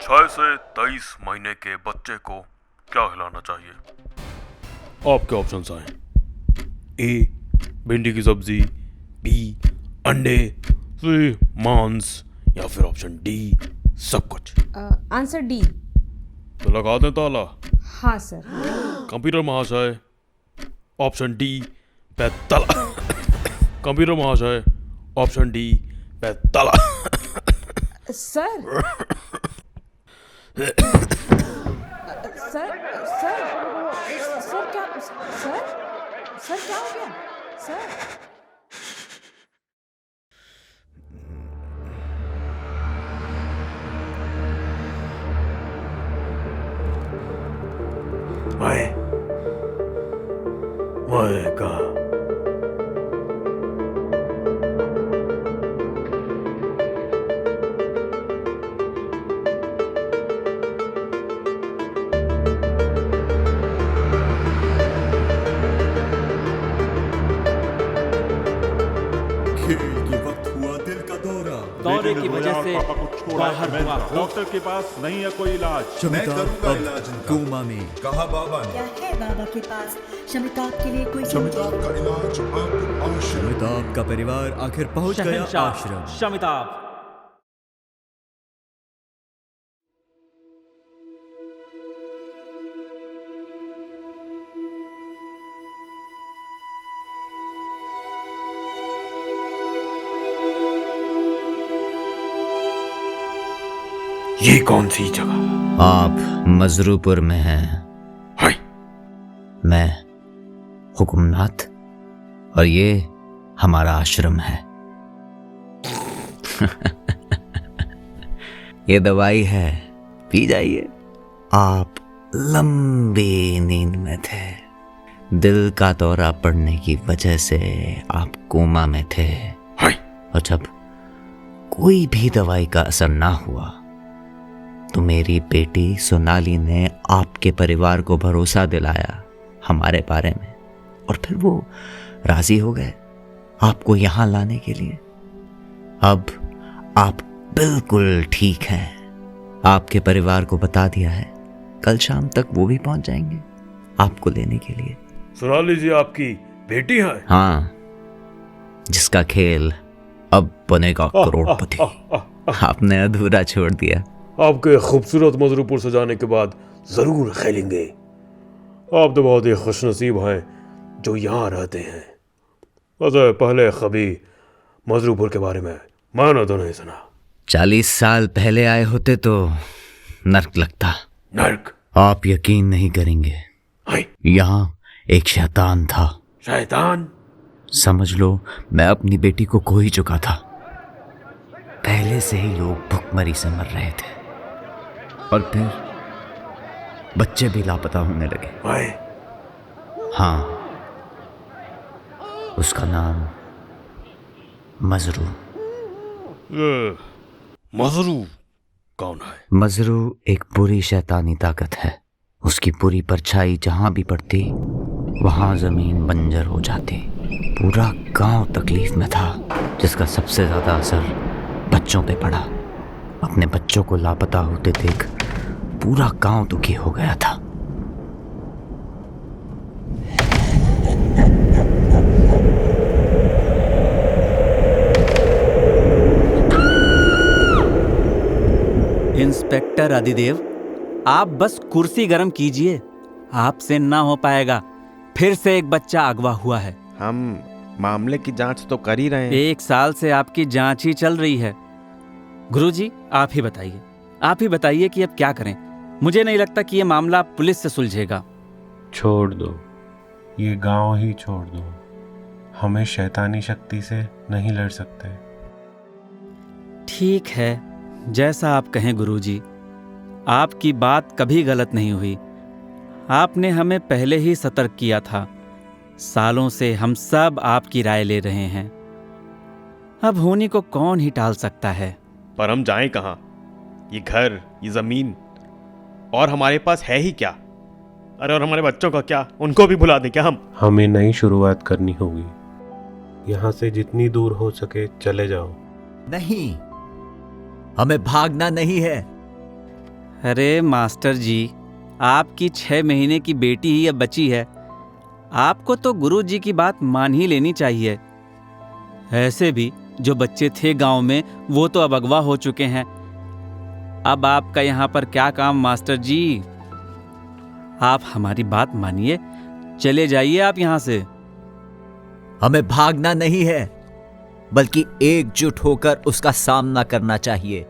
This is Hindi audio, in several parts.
6 से 23 महीने के बच्चे को क्या खिलाना चाहिए? आपके ऑप्शंस आए। ए भिंडी की सब्जी, बी अंडे, सी मांस, या फिर ऑप्शन डी सब कुछ। Answer D. तो लगा दें ताला। हाँ सर। कंप्यूटर महाशय, ऑप्शन डी पे ताला। कंप्यूटर महाशय, ऑप्शन डी पे ताला। सर सर सर सर क्या सर क्या हो गया सर? मैं कहा दौरे की वजह से बाहर हुआ डॉक्टर के पास नहीं है कोई इलाज। मैं करूंगा इलाज इनका। कोमा में कहा बाबा ने। क्या है बाबा के पास शमिताभ के लिए कोई शमिताभ का इलाज अब आश्रम। शमिताभ का परिवार आखिर पहुंच गया आश्रम। शमिताभ। ये कौन सी जगह? आप मजरूपुर में हैं। हाय। मैं हुकुमनाथ और ये हमारा आश्रम है। ये दवाई है, पी जाइए। आप लंबी नींद में थे, दिल का दौरा पड़ने की वजह से आप कोमा में थे। हाय। और जब कोई भी दवाई का असर ना हुआ तो मेरी बेटी सोनाली ने आपके परिवार को भरोसा दिलाया हमारे बारे में, और फिर वो राजी हो गए आपको यहाँ लाने के लिए। अब आप बिल्कुल ठीक हैं। आपके परिवार को बता दिया है, कल शाम तक वो भी पहुंच जाएंगे आपको लेने के लिए। सोनाली जी आपकी बेटी है? हाँ, जिसका खेल अब बनेगा करोड़पति। आपने अधूरा छोड़ दिया। आपके खूबसूरत मजरूपुर से जाने के बाद जरूर खेलेंगे। आप तो बहुत ही खुशनसीब हैं जो यहाँ रहते हैं। वैसे पहले कभी मजरूपुर के बारे में मैंने तो नहीं सुना। 40 साल पहले आए होते तो नर्क लगता। नर्क? आप यकीन नहीं करेंगे, यहाँ एक शैतान था। शैतान? समझ लो मैं अपनी बेटी को खो ही चुका था। पहले से ही लोग भुखमरी से मर रहे थे और फिर बच्चे भी लापता होने लगे। हाँ, उसका नाम मजरू। मजरू कौन है? मजरू एक बुरी शैतानी ताकत है। उसकी पूरी परछाई जहां भी पड़ती वहां जमीन बंजर हो जाती। पूरा गांव तकलीफ में था, जिसका सबसे ज्यादा असर बच्चों पे पड़ा। अपने बच्चों को लापता होते देख पूरा गांव दुखी हो गया था। इंस्पेक्टर आदिदेव, आप बस कुर्सी गर्म कीजिए, आपसे ना हो पाएगा। फिर से एक बच्चा अगवा हुआ है। हम मामले की जांच तो कर ही रहे हैं। 1 साल से आपकी जांच ही चल रही है। गुरुजी, आप ही बताइए कि अब क्या करें। मुझे नहीं लगता कि ये मामला पुलिस से सुलझेगा। छोड़ दो, ये गांव ही छोड़ दो। हमें शैतानी शक्ति से नहीं लड़ सकते। ठीक है, जैसा आप कहें गुरुजी। आपकी बात कभी गलत नहीं हुई। आपने हमें पहले ही सतर्क किया था। सालों से हम सब आपकी राय ले रहे हैं। अब होनी को कौन ही टाल सकता है। पर हम जाएं कहाँ? ये घर, ये जमीन, और हमारे पास है ही क्या? अरे और हमारे बच्चों का क्या? उनको भी भुला दें क्या हम? हमें नई शुरुआत करनी होगी। यहाँ से जितनी दूर हो सके चले जाओ। नहीं, हमें भागना नहीं है। अरे मास्टर जी, आपकी 6 महीने की बेटी ही अब बची है। आपको तो गुरु जी की बात मान ही लेनी चाहिए। ऐसे भी जो बच्चे थे गांव में वो तो अब अगवा हो चुके हैं। अब आपका यहाँ पर क्या काम मास्टर जी? आप हमारी बात मानिए, चले जाइए आप यहाँ से। हमें भागना नहीं है, बल्कि एकजुट होकर उसका सामना करना चाहिए।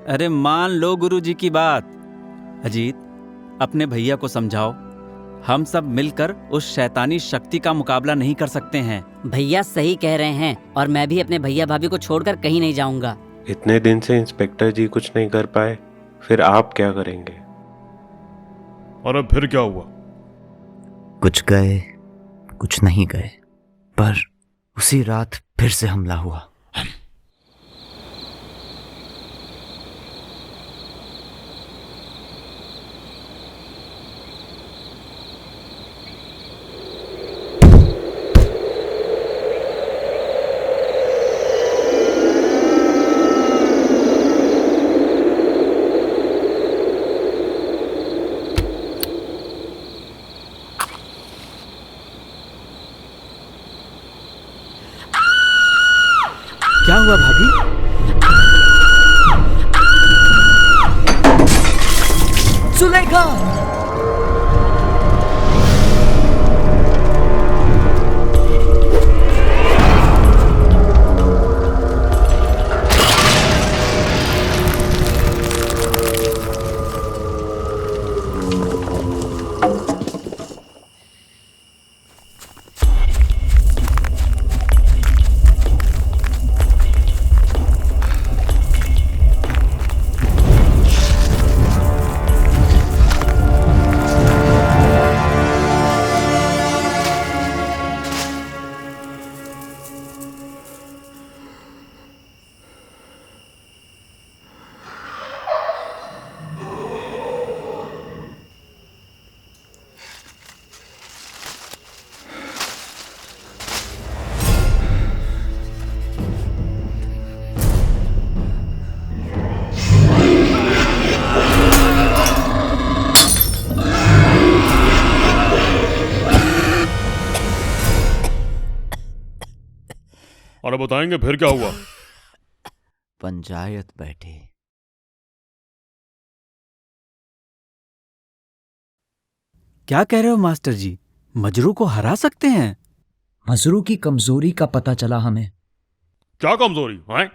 अरे मान लो गुरु जी की बात। अजीत, अपने भैया को समझाओ। हम सब मिलकर उस शैतानी शक्ति का मुकाबला नहीं कर सकते हैं। भैया सही कह रहे हैं, और मैं भी अपने भैया भाभी को छोड़कर कहीं नहीं जाऊंगा। इतने दिन से इंस्पेक्टर जी कुछ नहीं कर पाए, फिर आप क्या करेंगे? और अब फिर क्या हुआ? कुछ गए, कुछ नहीं गए, पर उसी रात फिर से हमला हुआ। क्या हुआ भाभी? सुलेखा! और अब बताएंगे फिर क्या हुआ? पंचायत बैठी। क्या कह रहे हो मास्टर जी? मजरू को हरा सकते हैं? मजरू की कमजोरी का पता चला हमें। क्या कमजोरी है?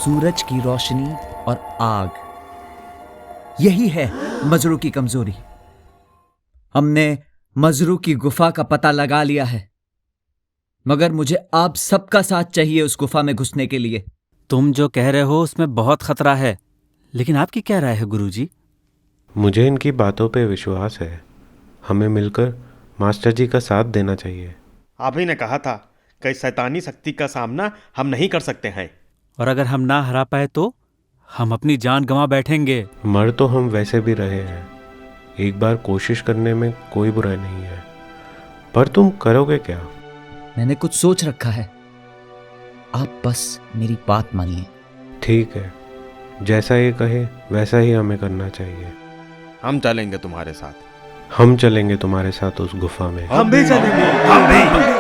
सूरज की रोशनी और आग, यही है मजरू की कमजोरी। हमने मजरू की गुफा का पता लगा लिया है, मगर मुझे आप सबका साथ चाहिए उस गुफा में घुसने के लिए। तुम जो कह रहे हो उसमें बहुत खतरा है, लेकिन आपकी क्या राय है गुरुजी? मुझे इनकी बातों पे विश्वास है। हमें मिलकर मास्टर जी का साथ देना चाहिए। आप ही ने कहा था कि इस शैतानी शक्ति का सामना हम नहीं कर सकते हैं। और अगर हम ना हरा पाए तो हम अपनी जान गंवा बैठेंगे। मर तो हम वैसे भी रहे हैं, एक बार कोशिश करने में कोई बुराई नहीं है। पर तुम करोगे क्या? मैंने कुछ सोच रखा है, आप बस मेरी बात मानिए। ठीक है, जैसा ये कहे वैसा ही हमें करना चाहिए। हम चलेंगे तुम्हारे साथ। हम चलेंगे तुम्हारे साथ उस गुफा में। हम भी चलेंगे। हम भी।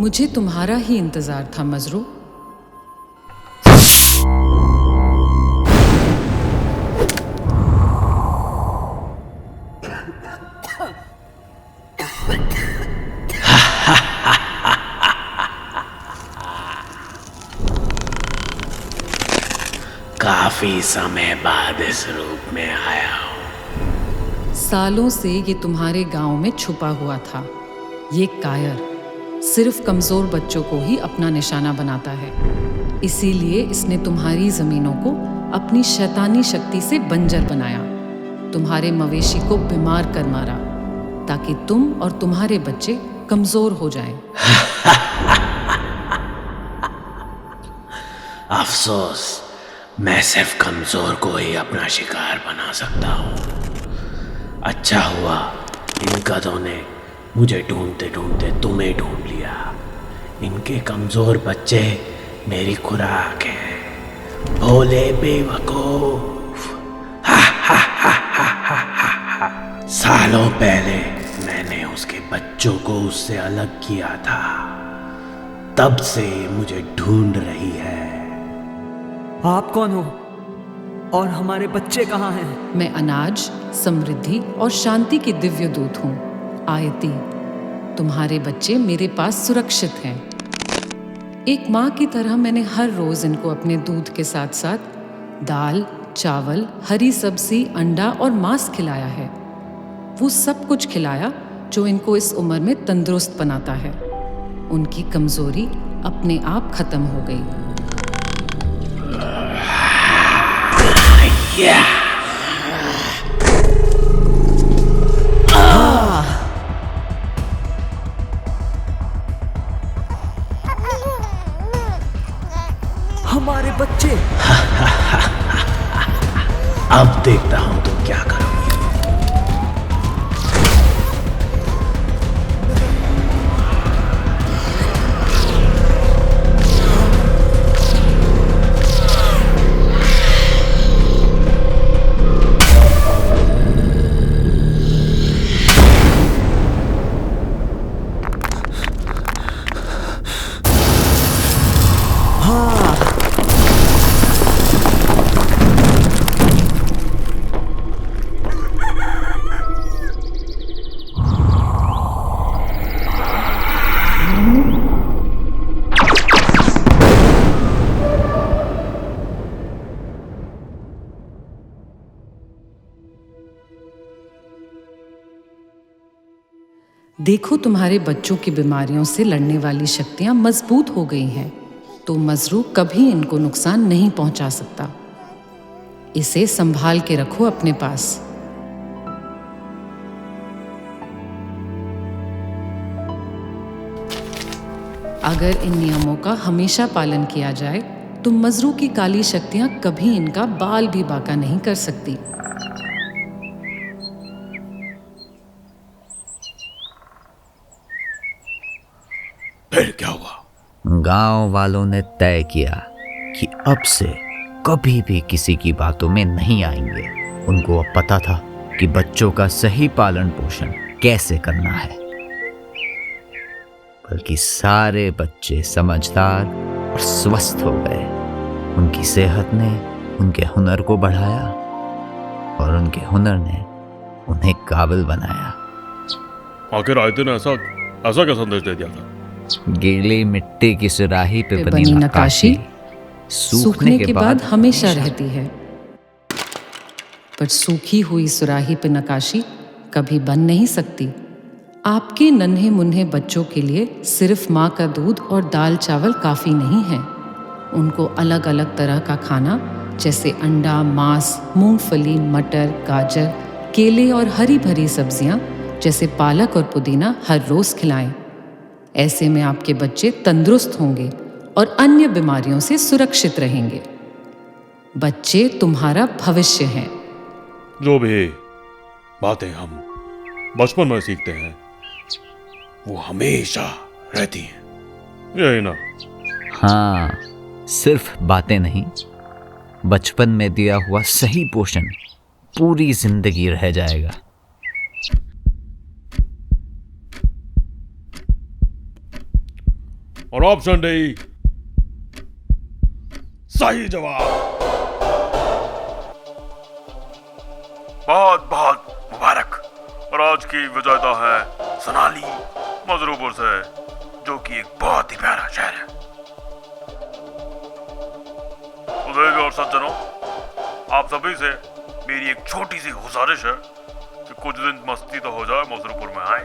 मुझे तुम्हारा ही इंतजार था मजरू। काफी समय बाद इस रूप में आया हूं। सालों से ये तुम्हारे गांव में छुपा हुआ था। ये कायर सिर्फ कमजोर बच्चों को ही अपना निशाना बनाता है, इसीलिए इसने तुम्हारी जमीनों को अपनी शैतानी शक्ति से बंजर बनाया। तुम्हारे मवेशी को बीमार कर मारा ताकि तुम और तुम्हारे बच्चे कमजोर हो जाएं। अफसोस, मैं सिर्फ कमजोर को ही अपना शिकार बना सकता हूँ। अच्छा हुआ इन गधों ने मुझे ढूंढते ढूंढते तुम्हें ढूंढ लिया। इनके कमजोर बच्चे मेरी खुराक हैं। भोले बेवकूफ। सालों पहले मैंने उसके बच्चों को उससे अलग किया था, तब से मुझे ढूंढ रही है। आप कौन हो और हमारे बच्चे कहाँ हैं? मैं अनाज, समृद्धि और शांति की दिव्य दूत हूँ आयती। तुम्हारे बच्चे मेरे पास सुरक्षित हैं। एक माँ की तरह मैंने हर रोज इनको अपने दूध के साथ साथ दाल, चावल, हरी सब्जी, अंडा और मांस खिलाया है। वो सब कुछ खिलाया जो इनको इस उम्र में तंदुरुस्त बनाता है। उनकी कमजोरी अपने आप खत्म हो गई। हमारे बच्चे। अब देखता हूं तुम क्या करोगे। देखो, तुम्हारे बच्चों की बीमारियों से लड़ने वाली शक्तियां मजबूत हो गई हैं, तो मजरू कभी इनको नुकसान नहीं पहुंचा सकता। इसे संभाल के रखो अपने पास। अगर इन नियमों का हमेशा पालन किया जाए तो मजरू की काली शक्तियां कभी इनका बाल भी बाका नहीं कर सकती। फिर क्या हुआ? गांव वालों ने तय किया कि अब से कभी भी किसी की बातों में नहीं आएंगे। उनको अब पता था कि बच्चों का सही पालन पोषण कैसे करना है। बल्कि सारे बच्चे समझदार और स्वस्थ हो गए। उनकी सेहत ने उनके हुनर को बढ़ाया और उनके हुनर ने उन्हें काबिल बनाया। आखिर आयते ने ऐसा क्या संदेश दे दिया था? गीली मिट्टी की सुराही पे बनी नक्काशी सूखने के बाद हमेशा रहती है, पर सूखी हुई सुराही पे नक्काशी कभी बन नहीं सकती। आपके नन्हे मुन्ने बच्चों के लिए सिर्फ माँ का दूध और दाल चावल काफ़ी नहीं है। उनको अलग अलग तरह का खाना जैसे अंडा, मांस, मूंगफली, मटर, गाजर, केले और हरी भरी सब्जियां जैसे पालक और पुदीना हर रोज खिलाएं। ऐसे में आपके बच्चे तंदुरुस्त होंगे और अन्य बीमारियों से सुरक्षित रहेंगे। बच्चे तुम्हारा भविष्य हैं। जो भी बातें हम बचपन में सीखते हैं वो हमेशा रहती हैं, यही ना? हाँ, सिर्फ बातें नहीं, बचपन में दिया हुआ सही पोषण पूरी जिंदगी रह जाएगा। और ऑप्शन डी सही जवाब। बहुत बहुत मुबारक। और आज की विजेता है सोनाली मजरूपुर से, जो कि एक बहुत ही प्यारा शहर है। तो देवी और सज्जनों, आप सभी से मेरी एक छोटी सी गुजारिश है कि कुछ दिन मस्ती तो हो जाए, मजरूपुर में आए।